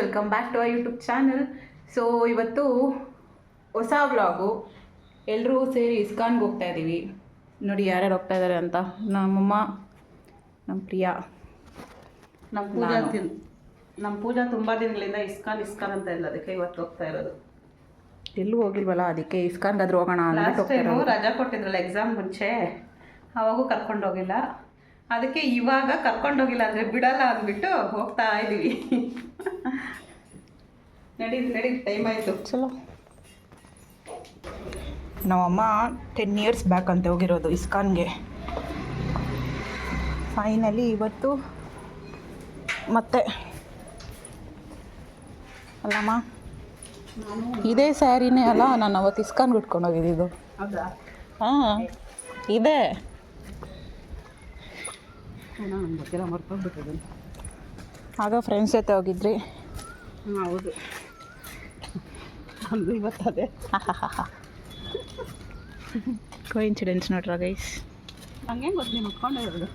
Welcome back to our YouTube channel. So ಇವತ್ತು ಹೊಸ vlog. ಎಲ್ಲರೂ ಸೇರಿ ಇಸ್ಕಾನ್ಗೆ ಹೋಗ್ತಾ ಇದ್ದೀವಿ. ನೋಡಿ ಯಾರ್ಯಾರು ಹೋಗ್ತಾ ಇದ್ದಾರೆ ಅಂತ. ನಮ್ಮಮ್ಮ, ನಮ್ಮ ಪ್ರಿಯಾ, ನಮ್ಮ ಪೂಜಾ ತುಂಬ ದಿನಗಳಿಂದ ಇಸ್ಕಾನ್ ಅಂತ ಇಲ್ಲ, ಅದಕ್ಕೆ ಇವತ್ತು ಹೋಗ್ತಾ ಇರೋದು. ಎಲ್ಲೂ ಹೋಗಿಲ್ವಲ್ಲ, ಅದಕ್ಕೆ ಇಸ್ಕಾನ್ಗಾದ್ರೂ ಹೋಗೋಣ ಅಂತ. ರಜಾ ಕೊಟ್ಟಿದ್ರಲ್ಲ ಎಕ್ಸಾಮ್ ಮುಂಚೆ, ಅವಾಗೂ ಕರ್ಕೊಂಡೋಗಿಲ್ಲ. ಅದಕ್ಕೆ ಇವಾಗ ಕರ್ಕೊಂಡೋಗಿಲ್ಲ ಅಂದರೆ ಬಿಡಲ್ಲ ಅಂದ್ಬಿಟ್ಟು ಹೋಗ್ತಾ ಇದ್ದೀವಿ. ನಡಿ ಟೈಮ್ ಆಯಿತು. ಚಲೋ. ನಮ್ಮಮ್ಮ 10 years ಬ್ಯಾಕ್ ಅಂತ ಹೋಗಿರೋದು ಇಸ್ಕಾನ್ಗೆ. ಫೈನಲಿ ಇವತ್ತು ಮತ್ತೆ ಅಲ್ಲಮ್ಮ, ಇದೇ ಸ್ಯಾರಿನೇ ಅಲ್ಲ ನಾನು ಅವತ್ತು ಇಸ್ಕಾನ್ಗೆ ಉಟ್ಕೊಂಡು ಹೋಗಿದ್ದು. ಹೌದಾ? ಹಾಂ, ಇದೆ. ನನಗೆ ಗೊತ್ತಿಲ್ಲ, ಮರ್ತೋಗ್ಬಿಟ್ಟಿದೆ. ಆಗ ಫ್ರೆಂಡ್ಸ್ ಜೊತೆ ಹೋಗಿದ್ರಿ. ಹೌದು, ಅದು ಇವತ್ತದೇ ಕೋಇನ್ಸಿಡೆನ್ಸ್ ನೋಡ್ರ ಗೈಸ್. ಹಂಗೆ ಗೊತ್ತು ನೀನು ಉಟ್ಕೊಂಡೇ ಇರೋದು,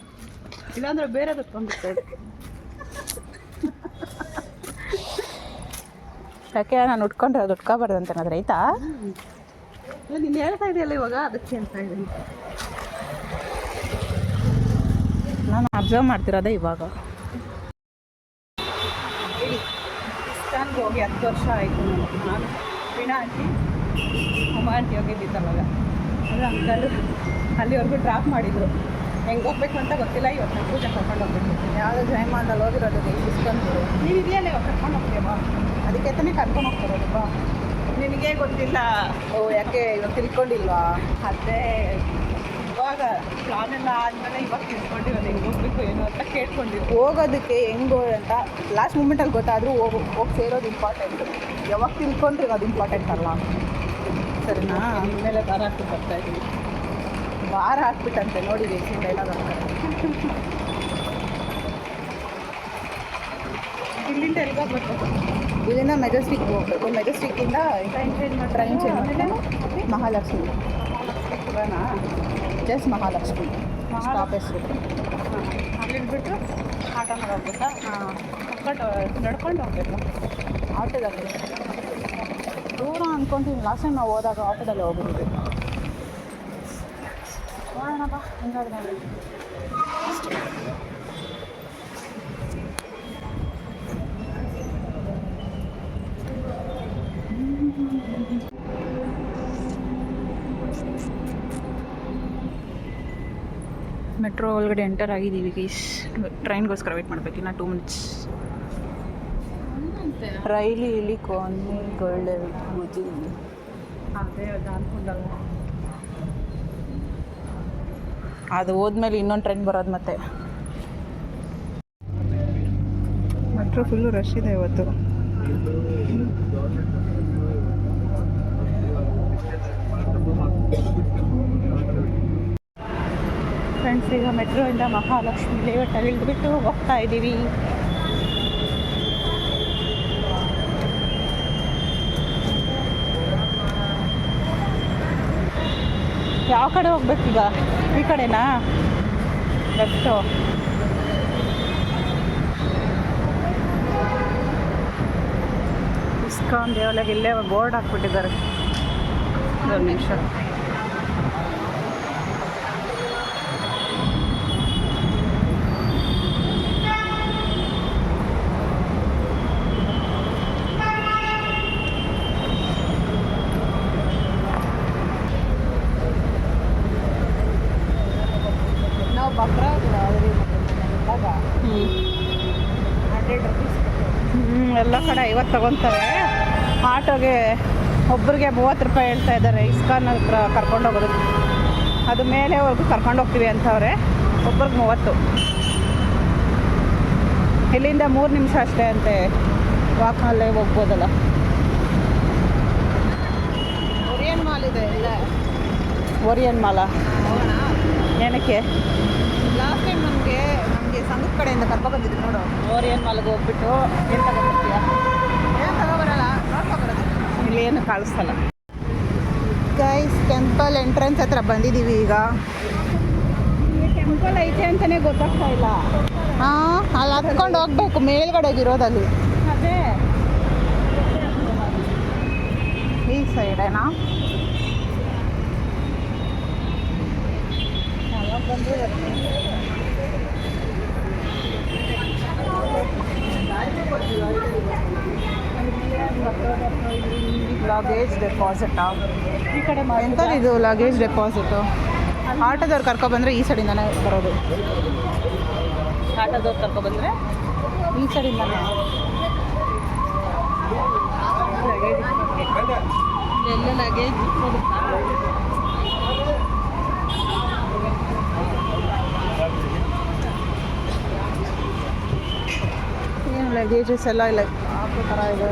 ಇಲ್ಲಾಂದ್ರೆ ಬೇರೆ ಉಟ್ಕೊಂಡ್ಬಿಡ್ತೇವೆ. ಯಾಕೆ ನಾನು ಉಟ್ಕೊಂಡ್ರೆ ಅದು ಉಟ್ಕೋಬಾರ್ದು ಅಂತ ಏನಾದ್ರು ಆಯ್ತಾ? ಇಲ್ಲ, ನೀನು ಹೇಳ್ತಾ ಇದೆಯಲ್ಲ ಇವಾಗ, ಅದಕ್ಕೆ ಅಂತ ಇದ್ದೀನಿ. ನಾನು ಅಬ್ಸರ್ವ್ ಮಾಡ್ತಿರೋದೇ ಇವಾಗ. ಇಸ್ಕಾನ್ಗೆ ಹೋಗಿ 10 ವರ್ಷ ಆಯಿತು. ನಾನು ವೀಣಾ ಆಂಟಿ, ಉಮ್ಮ ಆಂಟಿ ಹೋಗಿದ್ದಿದ್ದವಾಗ. ಅದು ಅಂಕಲ್ ಅಲ್ಲಿವರೆಗೂ ಡ್ರಾಪ್ ಮಾಡಿದರು. ಹೆಂಗೆ ಹೋಗ್ಬೇಕು ಅಂತ ಗೊತ್ತಿಲ್ಲ. ಇವತ್ತು ನಾನು ಪೂಜೆ ಕರ್ಕೊಂಡು ಹೋಗ್ಬೇಕು. ಯಾವುದೋ ಜಯಮಾನಲ್ಲಿ ಹೋಗಿರೋದು ಇಸ್ಕೊಂಡು. ನೀನು ಇದೆಯಲ್ಲ ಇವಾಗ ಕರ್ಕೊಂಡು ಹೋಗ್ತೀಯಮ್ಮ, ಅದಕ್ಕೆ ತಾನೇ ಕರ್ಕೊಂಡು ಹೋಗ್ತಿರೋದಪ್ಪ. ನಿನಗೇ ಗೊತ್ತಿಲ್ಲ. ಓ, ಯಾಕೆ ಇವತ್ತು ತಿಳ್ಕೊಂಡಿಲ್ವಾ? ಅದೇ ಇವಾಗ ಪ್ಲಾನ್ ಎಲ್ಲ ಆದಮೇಲೆ ಇವಾಗ ತಿಳ್ಕೊಂಡಿರೋದು ಹೆಂಗೆ ಹೋಗ್ಬೇಕು ಏನು ಅಂತ ಕೇಳ್ಕೊಂಡಿದ್ದು. ಹೋಗೋದಕ್ಕೆ ಹೆಂಗೋ ಅಂತ ಲಾಸ್ಟ್ ಮೂಮೆಂಟಲ್ಲಿ ಗೊತ್ತಾದರೂ ಹೋಗಿ ಸೇರೋದು ಇಂಪಾರ್ಟೆಂಟ್. ಯಾವಾಗ ತಿಳ್ಕೊಂಡ್ರೆ ಅದು ಇಂಪಾರ್ಟೆಂಟ್ ಅಲ್ಲ. ಸರಿನಾ? ಇನ್ಮೇಲೆ ಭಾರ ಹಾಕಿ ಬರ್ತಾಯಿದ್ದೀವಿ. ಭಾರ ಹಾಕ್ಬಿಟ್ಟಂತೆ ನೋಡಿ ಡೈಲಾಗ್ ಅಂತಾರೆ. ಇಲ್ಲಿಂದ ಎಲ್ಲಿಗೆ ಹೋಗ್ಬೇಕು? ಇಲ್ಲಿಂದ ಮೆಜೆಸ್ಟಿಕ್ ಹೋಗ್ಬೇಕು. ಮೆಜೆಸ್ಟಿಕ್ಕಿಂದ ಟ್ರೈನ್ ಚೇಂಜ್ ಮಾಡಿದ್ರೆ ಮಹಾಲಕ್ಷ್ಮಿ. ಜಸ್ಟ್ ಮಹಾಲಕ್ಷ್ಮಿ ಸ್ಟಾಪ್ ಹೆಸರು. ಅಲ್ಲಿಂದ್ಬಿಟ್ಟು ಆಟೋನಲ್ಲಿ ಹೋಗ್ಬೇಕಾ? ನಡ್ಕೊಂಡು ಹೋಗ್ಬೇಕು. ಆಟೋದಲ್ಲಿ ದೂರ ಅಂದ್ಕೊಂತೀನಿ. ಲಾಸ್ಟ್ ಟೈಮ್ ನಾವು ಹೋದಾಗ ಆಟೋದಲ್ಲಿ ಹೋಗ್ಬಿಟ್ಟಿದ್ವಿ. ನೋಡೋಣಪ್ಪ ಹಿಂಗಾದ್ರೆ. ಮೆಟ್ರೋ ಒಳಗಡೆ ಎಂಟರ್ ಆಗಿದ್ದೀವಿ ಗೈಸ್. ಟ್ರೈನ್ಗೋಸ್ಕರ ವೇಟ್ ಮಾಡಬೇಕು ಇನ್ನು 2 minutes. ರೈಲಿ ಇಲ್ಲಿ ಕೊನೆಗೊಳ್ಳೆ ಬುದ್ಧಿ. ಅದೇ ಅನ್ಕೊಂಡಲ್ಲ, ಅದು ಹೋದ್ಮೇಲೆ ಇನ್ನೊಂದು ಟ್ರೈನ್ ಬರೋದು ಮತ್ತೆ. ಮೆಟ್ರೋ ಫುಲ್ಲು ರಶ್ ಇದೆ ಇವತ್ತು. ಫ್ರೆಂಡ್ಸ್, ಈಗ ಮೆಟ್ರೋಯಿಂದ ಮಹಾಲಕ್ಷ್ಮಿ ಲೇಔಟಲ್ಲಿ ಇಳಿದ್ಬಿಟ್ಟು ಹೋಗ್ತಾ ಇದ್ದೀವಿ. ಯಾವ ಕಡೆ ಹೋಗ್ಬೇಕೀಗ? ಈ ಕಡೆನಾ? ಲೆಫ್ಟು. ಇಸ್ಕಾನ್ ದೇವಾಲಯಕ್ಕೆ ಇಲ್ಲೇ ಬೋರ್ಡ್ ಹಾಕ್ಬಿಟ್ಟಿದ್ದಾರೆ. 1 ನಿಮಿಷ. ಎಲ್ಲ ಕಡೆ 50 ತಗೊತಾರೆ. ಆಟೋಗೆ ಒಬ್ಬರಿಗೆ 30 ರೂಪಾಯಿ ಹೇಳ್ತಾ ಇದ್ದಾರೆ. ಇಸ್ಕಾನ್ ಹತ್ರ ಕರ್ಕೊಂಡು ಹೋಗೋದು, ಅದು ಮೇಲೆವರೆಗೂ ಕರ್ಕೊಂಡು ಹೋಗ್ತೀವಿ ಅಂತವ್ರೆ. ಒಬ್ಬರಿಗೆ 30. ಇಲ್ಲಿಂದ 3 ನಿಮಿಷ ಅಷ್ಟೇ ಅಂತೆ. ವಾಕಲ್ಲೇ ಹೋಗ್ಬೋದಲ್ಲ. ಓರಿಯನ್ ಮಾಲ್ ಇದೆ ಇಲ್ಲ? ಓರಿಯನ್ ಮಾಲಾ? ಏನಕ್ಕೆ? ಲಾಸ್ಟ್ ಟೈಮ್ ನಮಗೆ ಸಂಘದ ಕಡೆಯಿಂದ ಕರ್ಕೊಬಂದಿದ್ರು ನೋಡು. ಓರಿಯನ್ ಮಾಲ್ಗೆ ಹೋಗ್ಬಿಟ್ಟು ಏನು ತಗೊಂಡ್ಬರ್ತೀಯ? ಏನು ತಗೊಬರಲ್ಲ, ನೋಡ್ಕೊಬರೋದು. ಇಲ್ಲಿ ಏನು ಕಾಣಿಸ್ತಲ್ಲ ಗೈಸ್. ಟೆಂಪಲ್ ಎಂಟ್ರೆನ್ಸ್ ಹತ್ರ ಬಂದಿದ್ದೀವಿ ಈಗ. ಟೆಂಪಲ್ ಐತೆ ಅಂತಲೇ ಗೊತ್ತಾಗ್ತಾ ಇಲ್ಲ. ಹಾಂ, ಅಲ್ಲಿ ಹತ್ಕೊಂಡು ಹೋಗ್ಬೇಕು, ಮೇಲ್ಗಡೆಗಿರೋದಲ್ಲಿ. ಅದೇ ಈ ಸೈಡೇನಾ? ಯಾವಾಗ ಬಂದು ಲಗೇಜ್ ಡೆಪಾಸಿಟಾ? ಈ ಕಡೆ ಎಂಥದ್ದು ಇದು ಲಗೇಜ್ ಡೆಪಾಸಿಟು? ಆಟೋದವ್ರು ಕರ್ಕೊಬಂದರೆ ಈ ಸೈಡಿಂದನೇ ಬರೋದು. ಆಟೋದವ್ರು ಕರ್ಕೊಬಂದರೆ ಈ ಸೈಡಿಂದನೇ. ಎಲ್ಲ ಲಗೇಜ್ ಏನು ಲಗೇಜಸ್ ಎಲ್ಲ ಇಲ್ಲ ಹಾಕೋ ಥರ ಇದೆ.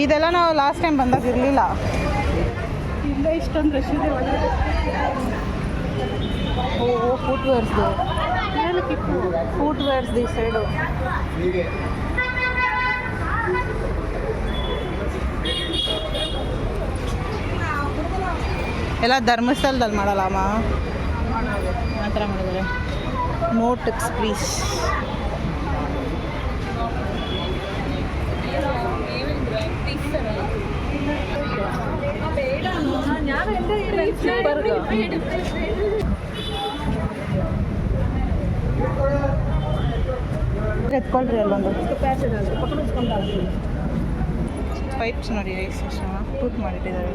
ಇದೆಲ್ಲ ನಾವು ಲಾಸ್ಟ್ ಟೈಮ್ ಬಂದಾಗ ಇರಲಿಲ್ಲ. ಇಲ್ಲ ಇಷ್ಟೊಂದು ರಶ್ ಇದೆ ಒಳಗಡೆ. ಓ ಫುಟ್ವೇರ್ಸ್ದು, ಫುಟ್ವೇರ್ಸ್ದು ಈ ಸೈಡು. ಎಲ್ಲ ಧರ್ಮಸ್ಥಳದಲ್ಲಿ ಮಾಡಲ್ಲಮ್ಮ, ಆ ಥರ ಮಾಡಿದ್ದಾರೆ. No tips please. ಎತ್ಕೊಳ್ರಿ ಅಲ್ಲೊಂದು ಪೈಪ್ಸ್ ನೋಡಿ ಐಸ್ ಪೂಟ್ ಮಾಡಿಟ್ಟಿದ್ದಾರೆ.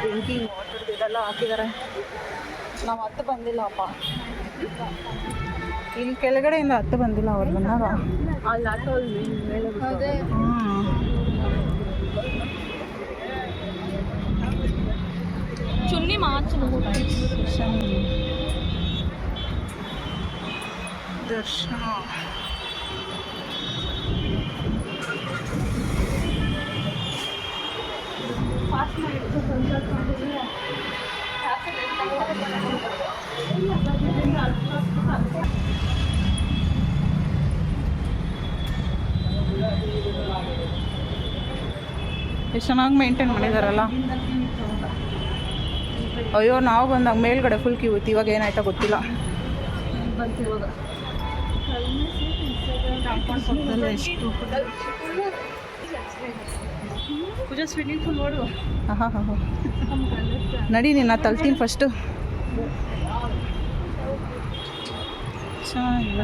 ಡ್ರಿಂಕಿಂಗ್ ವಾಟರ್ ಇದೆಲ್ಲ ಹಾಕಿದ್ದಾರೆ. ನಾವು ಹತ್ತು ಬಂದಿಲ್ಲಪ್ಪ, ಇಲ್ಲಿ ಕೆಳಗಡೆಯಿಂದ ಹತ್ತು ಬಂದಿಲ್ಲ ಅವ್ರು ಬಂದಾಗ. ಅಲ್ಲಿ ಆಟೋ ಚುನ್ನಿ ಮಾಚು ದರ್ಶನ. ಎಷ್ಟು ಚೆನ್ನಾಗಿ ಮೇಂಟೈನ್ ಮಾಡಿದಾರಲ್ಲ. ಅಯ್ಯೋ ನಾವು ಬಂದಾಗ ಮೇಲ್ಗಡೆ ಫುಲ್ ಕ್ಯೂ ಇತ್ತು, ಇವಾಗ ಏನಾಯ್ತಾ ಗೊತ್ತಿಲ್ಲ. ಎಷ್ಟು ಪೂಜಾ ಸ್ವಿಮ್ಮಿಂಗ್ ಪೂಲ್ ನೋಡು. ಹಾಂ ಹಾಂ ಹಾಂ ನಡಿ, ನಿನ್ನ ತಲ್ತೀನಿ ಫಸ್ಟು. ಚೆನ್ನಾಗಿಲ್ಲ.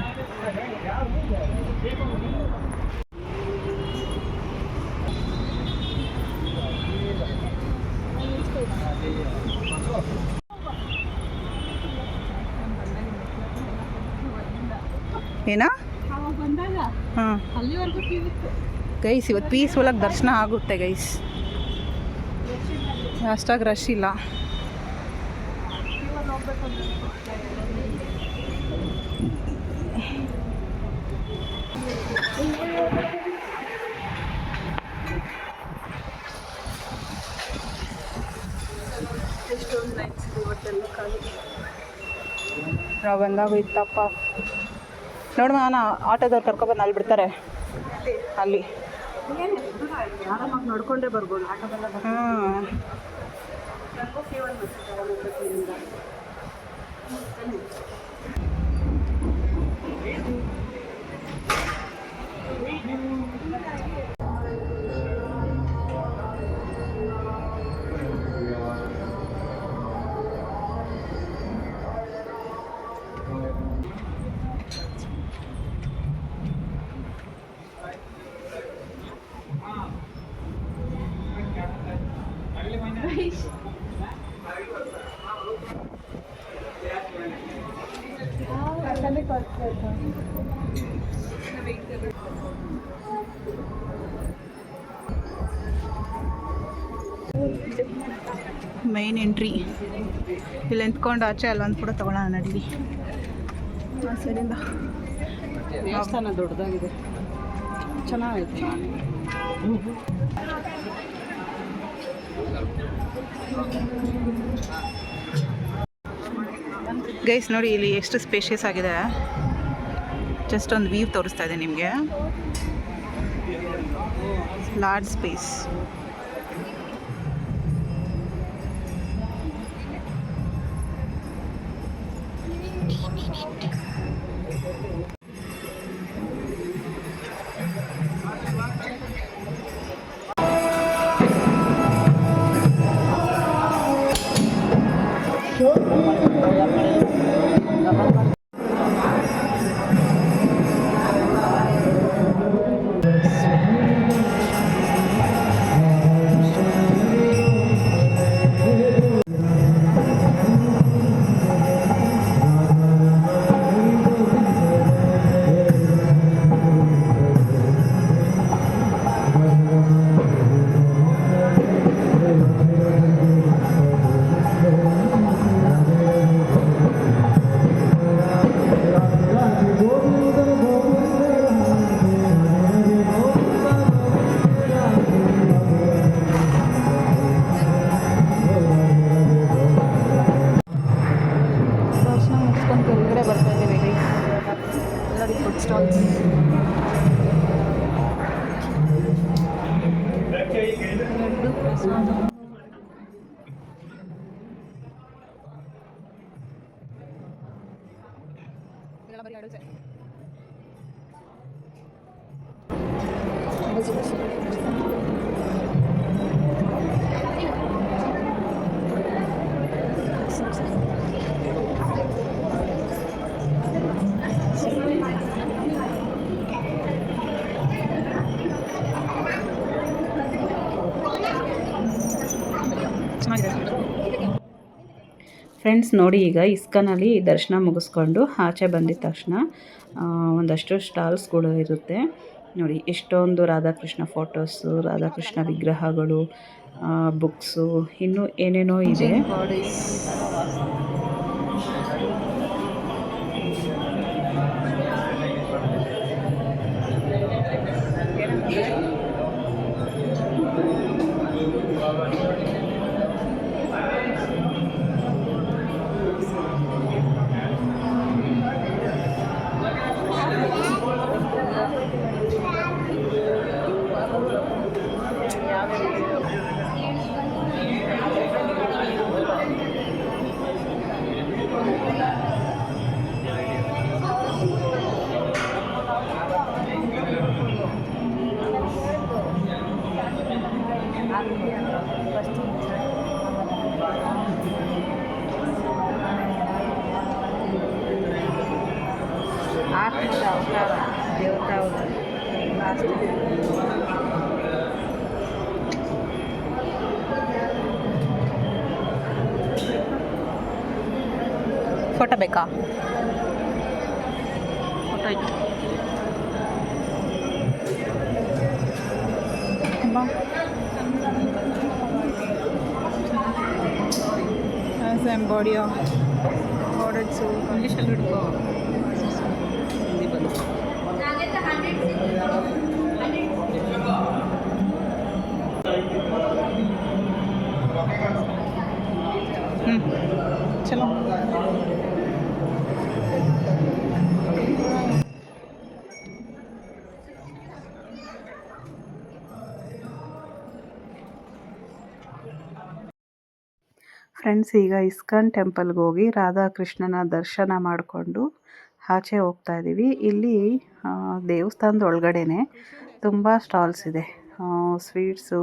ಏನಾ? ಬಂದಾಗ ಹಾಂ ಅಲ್ಲಿವರೆಗೂ ಕ್ಯೂ ಇತ್ತು ಗೈಸ್. ಇವತ್ತು ಪೀಸ್ಫುಲ್ ಆಗಿ ದರ್ಶನ ಆಗುತ್ತೆ ಗೈಸ್, ಅಷ್ಟಾಗಿ ರಶ್ ಇಲ್ಲ. ಎಷ್ಟೊಂದು ಲೈನ್ಸ್ ಇವತ್ತೆಲ್ಲ ಖಾಲಿ. ನಾವು ಬಂದಾಗ ಇತ್ತಪ್ಪ. ನೋಡಮ್ಮ, ನಾನು ಆಟೋದವ್ರು ಕರ್ಕೊಬಂದು ಅಲ್ಲಿ ಬಿಡ್ತಾರೆ, ಅಲ್ಲಿ ಆರಾಮಾಗಿ ನೋಡ್ಕೊಂಡೇ ಬರ್ಬೋದು ಆಟೋದೆಲ್ಲ. ಹಾಂ ಮೈನ್ ಎಂಟ್ರಿ. ಇಲ್ಲಿ ನಿಂತ್ಕೊಂಡು ಆಚೆ ಅಲ್ಲೊಂದು ಕೂಡ ತೊಗೊಳ್ಳೋಣ ನಡೀರಿ. ಆ ಸೈಡಿಂದ ದೇವಸ್ಥಾನ ದೊಡ್ಡದಾಗಿದೆ, ಚೆನ್ನಾಗೈತೆ. ಗೈಸ್ ನೋಡಿ ಇಲ್ಲಿ ಎಷ್ಟು ಸ್ಪೇಷಿಯಸ್ ಆಗಿದೆ. ಜಸ್ಟ್ ಒಂದು ವ್ಯೂ ತೋರಿಸ್ತಾ ಇದೆ ನಿಮಗೆ. Large space. ಫ್ರೆಂಡ್ಸ್ ನೋಡಿ, ಈಗ ಇಸ್ಕಾನಲ್ಲಿ ದರ್ಶನ ಮುಗಿಸ್ಕೊಂಡು ಆಚೆ ಬಂದಿದ ತಕ್ಷಣ ಒಂದಷ್ಟು ಸ್ಟಾಲ್ಸ್ಗಳು ಇರುತ್ತೆ ನೋಡಿ. ಎಷ್ಟೊಂದು ರಾಧಾಕೃಷ್ಣ ಫೋಟೋಸು, ರಾಧಾಕೃಷ್ಣ ವಿಗ್ರಹಗಳು, ಬುಕ್ಸು, ಇನ್ನೂ ಏನೇನೋ ಇದೆ. ಫೋಟೋ ಬೇಕಾ? ಫೋಟೋ ಇತ್ತು ಆಸ್ ಎಂಬಾಡಿ ಆಫ್ ಪ್ರಾಡಕ್ಟ್ಸು. ಇಂಗ್ಲೀಷಲ್ಲಿ ಹಿಡ್ಕೋ, ಹಿಂದಿ ಬಂದು. ಚಲೋ. ಫ್ರೆಂಡ್ಸ್, ಈಗ ಇಸ್ಕಾನ್ ಟೆಂಪಲ್ಗೆ ಹೋಗಿ ರಾಧಾಕೃಷ್ಣನ ದರ್ಶನ ಮಾಡಿಕೊಂಡು ಆಚೆ ಹೋಗ್ತಾ ಇದ್ದೀವಿ. ಇಲ್ಲಿ ದೇವಸ್ಥಾನದ ಒಳಗಡೆನೆ ತುಂಬ ಸ್ಟಾಲ್ಸ್ ಇದೆ, ಸ್ವೀಟ್ಸು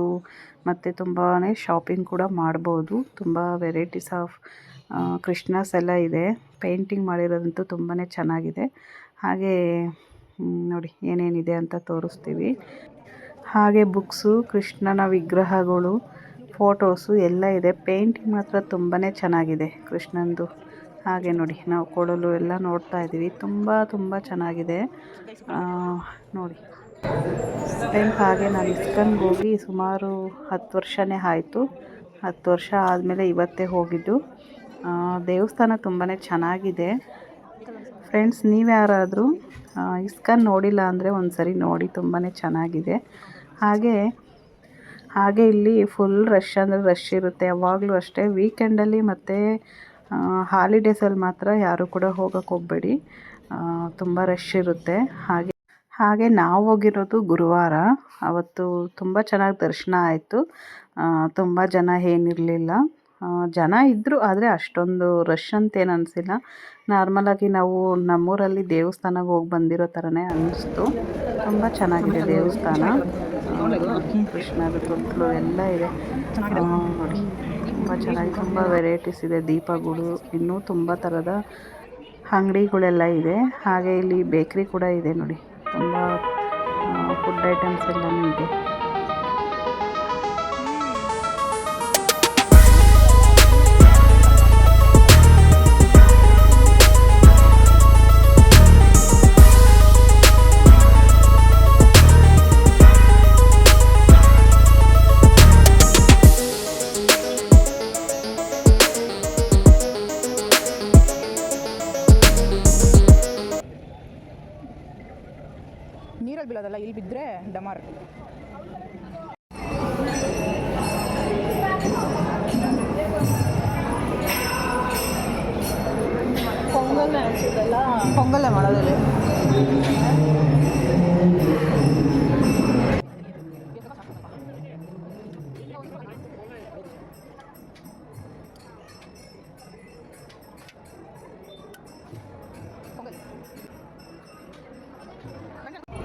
ಮತ್ತು ತುಂಬಾ ಶಾಪಿಂಗ್ ಕೂಡ ಮಾಡ್ಬೋದು. ತುಂಬ ವೆರೈಟೀಸ್ ಆಫ್ ಕೃಷ್ಣಸ್ ಎಲ್ಲ ಇದೆ. ಪೇಂಟಿಂಗ್ ಮಾಡಿರೋದಂತೂ ತುಂಬಾ ಚೆನ್ನಾಗಿದೆ. ಹಾಗೆ ನೋಡಿ ಏನೇನಿದೆ ಅಂತ ತೋರಿಸ್ತೀವಿ. ಹಾಗೆ ಬುಕ್ಸು, ಕೃಷ್ಣನ ವಿಗ್ರಹಗಳು, ಫೋಟೋಸು ಎಲ್ಲ ಇದೆ. ಪೇಂಟಿಂಗ್ ಮಾತ್ರ ತುಂಬಾ ಚೆನ್ನಾಗಿದೆ ಕೃಷ್ಣಂದು. ಹಾಗೆ ನೋಡಿ ನಾವು ಕೊಡಲು ಎಲ್ಲ ನೋಡ್ತಾ ಇದ್ದೀವಿ. ತುಂಬ ಚೆನ್ನಾಗಿದೆ ನೋಡಿ. ಹಾಗೆ ನಾನು ಇಸ್ಕಾನ್ಗೆ ಹೋಗಿ ಸುಮಾರು 10 ವರ್ಷನೇ ಆಯಿತು. 10 ವರ್ಷ ಆದಮೇಲೆ ಇವತ್ತೇ ಹೋಗಿದ್ದು. ದೇವಸ್ಥಾನ ತುಂಬಾ ಚೆನ್ನಾಗಿದೆ. ಫ್ರೆಂಡ್ಸ್, ನೀವು ಯಾರಾದರೂ ಇಸ್ಕಾನ್ ನೋಡಿಲ್ಲ ಅಂದರೆ ಒಂದು ಸರಿ ನೋಡಿ, ತುಂಬಾ ಚೆನ್ನಾಗಿದೆ. ಹಾಗೆ ಹಾಗೆ ಇಲ್ಲಿ ಫುಲ್ ರಶ್ ಅಂದರೆ ರಶ್ ಇರುತ್ತೆ ಯಾವಾಗಲೂ ಅಷ್ಟೇ. ವೀಕೆಂಡಲ್ಲಿ ಮತ್ತು ಹಾಲಿಡೇಸಲ್ಲಿ ಮಾತ್ರ ಯಾರೂ ಕೂಡ ಹೋಗೋಕ್ಕೆ ಹೋಗಬೇಡಿ, ತುಂಬ ರಶ್ ಇರುತ್ತೆ. ಹಾಗೆ ನಾವು ಹೋಗಿರೋದು ಗುರುವಾರ. ಅವತ್ತು ತುಂಬ ಚೆನ್ನಾಗಿ ದರ್ಶನ ಆಯಿತು. ತುಂಬ ಜನ ಏನಿರಲಿಲ್ಲ, ಜನ ಇದ್ದರು ಆದರೆ ಅಷ್ಟೊಂದು ರಶ್ ಅಂತೇನು ಅನಿಸಿಲ್ಲ. ನಾರ್ಮಲಾಗಿ ನಾವು ನಮ್ಮೂರಲ್ಲಿ ದೇವಸ್ಥಾನಕ್ಕೆ ಹೋಗಿ ಬಂದಿರೋ ಥರನೇ ಅನ್ನಿಸ್ತು. ತುಂಬ ಚೆನ್ನಾಗಿದೆ ದೇವಸ್ಥಾನ. ಕೃಷ್ಣದ ತೊಟ್ಲು ಎಲ್ಲ ಇದೆ ನೋಡಿ, ತುಂಬ ಚೆನ್ನಾಗಿ, ತುಂಬ ವೆರೈಟೀಸ್ ಇದೆ. ದೀಪಗಳು, ಇನ್ನೂ ತುಂಬ ಥರದ ಅಂಗಡಿಗಳೆಲ್ಲ ಇದೆ. ಹಾಗೆ ಇಲ್ಲಿ ಬೇಕ್ರಿ ಕೂಡ ಇದೆ ನೋಡಿ, ತುಂಬ ಫುಡ್ ಐಟಮ್ಸ್ ಎಲ್ಲನೂ ಇದೆ. ನೀರಲ್ಲಿ ಬೀಳೋದಲ್ಲ, ಇಲ್ಲಿ ಬಿದ್ದರೆ ಡಮಾರ್. ಪೊಂಗಲ್ ಅನಿಸುತ್ತಲ್ಲ, ಪೊಂಗಲ್ಲೇ ಮಾಡೋದಲ್ಲಿ.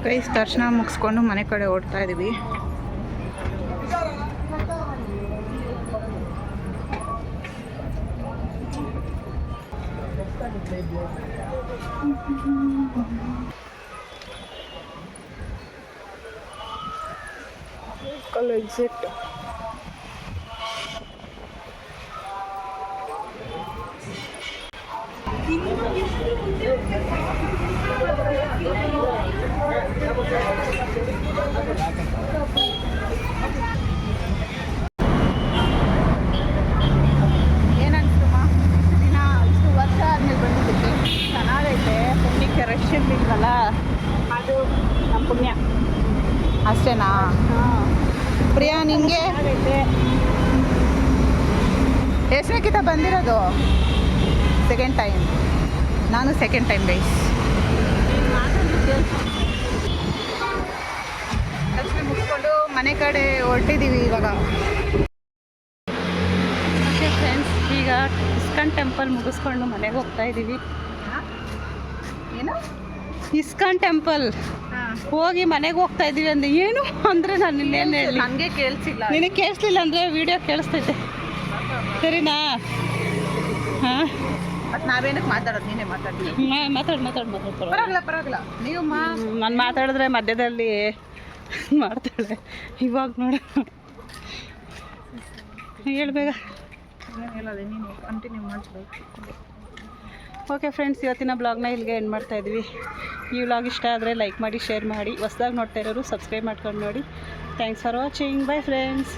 ಗೈಸ್, ದರ್ಶನ ಮುಗಿಸ್ಕೊಂಡು ಮನೆ ಕಡೆ ಓಡ್ತಾ ಇದ್ದೀವಿ. ಎಕ್ಸಿಟ್ ಏನನ್ಸುಮ್ಮ? ದಿನ ಇಷ್ಟು ವರ್ಷ ಆದ್ಮೇಲೆ ಬಂದಿದ್ದಕ್ಕೆ ಚೆನ್ನಾಗೈತೆ. ಪುಣ್ಯಕ್ಕೆ ರಶ್ ಇರ್ಲಿಲ್ವಲ್ಲ, ಅದು ನಮ್ಮ ಪುಣ್ಯ ಅಷ್ಟೇನಾ? ಹಾಂ, ಪ್ರಿಯಾ, ನಿಮಗೆ ಚೆನ್ನಾಗೈತೆ. ಎಷ್ಟನೇಕಿತ ಬಂದಿರೋದು? Second time. ನಾನು ಸೆಕೆಂಡ್ ಟೈಮ್ ಗೈಸ್. ದರ್ಶನ ಮುಗಿಸ್ಕೊಂಡು ಮನೆ ಕಡೆ ಹೊರಟಿದ್ದೀವಿ ಇವಾಗ. ಓಕೆ ಫ್ರೆಂಡ್ಸ್, ಈಗ ಇಸ್ಕಾನ್ ಟೆಂಪಲ್ ಮುಗಿಸ್ಕೊಂಡು ಮನೆಗೆ ಹೋಗ್ತಾ ಇದ್ದೀವಿ. ಏನು? ಇಸ್ಕಾನ್ ಟೆಂಪಲ್ ಹೋಗಿ ಮನೆಗೆ ಹೋಗ್ತಾ ಇದ್ದೀವಿ ಅಂದೆ. ಏನು ಅಂದರೆ ನಾನು ಇನ್ನೇನು ಹೇಳಿ, ನನಗೆ ಕೇಳಿಸಿಲ್ಲ. ನಿನಗೆ ಕೇಳಿಸ್ಲಿಲ್ಲ ಅಂದರೆ ವಿಡಿಯೋ ಕೇಳಿಸ್ತೈತೆ, ಸರಿನಾ? ಹಾಂ, ಬಟ್ ನಾವೇನಕ್ಕೆ ಮಾತಾಡೋದು? ನೀನೇ ಮಾತಾಡ್ತೀನಿ. ಮಾತಾಡು ಪರವಾಗಿಲ್ಲ ನೀವು ನಾನು ಮಾತಾಡಿದ್ರೆ ಮಧ್ಯದಲ್ಲಿ ಮಾಡ್ತಾಳೆ. ಇವಾಗ ನೋಡ, ಹೇಳ್ಬೇಗ. ಏನು ಹೇಳೋದು, ನೀನು ಕಂಟಿನ್ಯೂ ಮಾಡಿಸ್ಬೇಕು. ಓಕೆ ಫ್ರೆಂಡ್ಸ್, ಇವತ್ತಿನ ಬ್ಲಾಗ್ನ ಇಲ್ಲಿಗೆ ಎಂಡ್ ಮಾಡ್ತಾ ಇದ್ವಿ. ಈ ವ್ಲಾಗ್ ಇಷ್ಟ ಆದರೆ ಲೈಕ್ ಮಾಡಿ, ಶೇರ್ ಮಾಡಿ. ಹೊಸ್ದಾಗಿ ನೋಡ್ತಾ ಇರೋರು ಸಬ್ಸ್ಕ್ರೈಬ್ ಮಾಡ್ಕೊಂಡು ನೋಡಿ. Thanks for watching. By friends.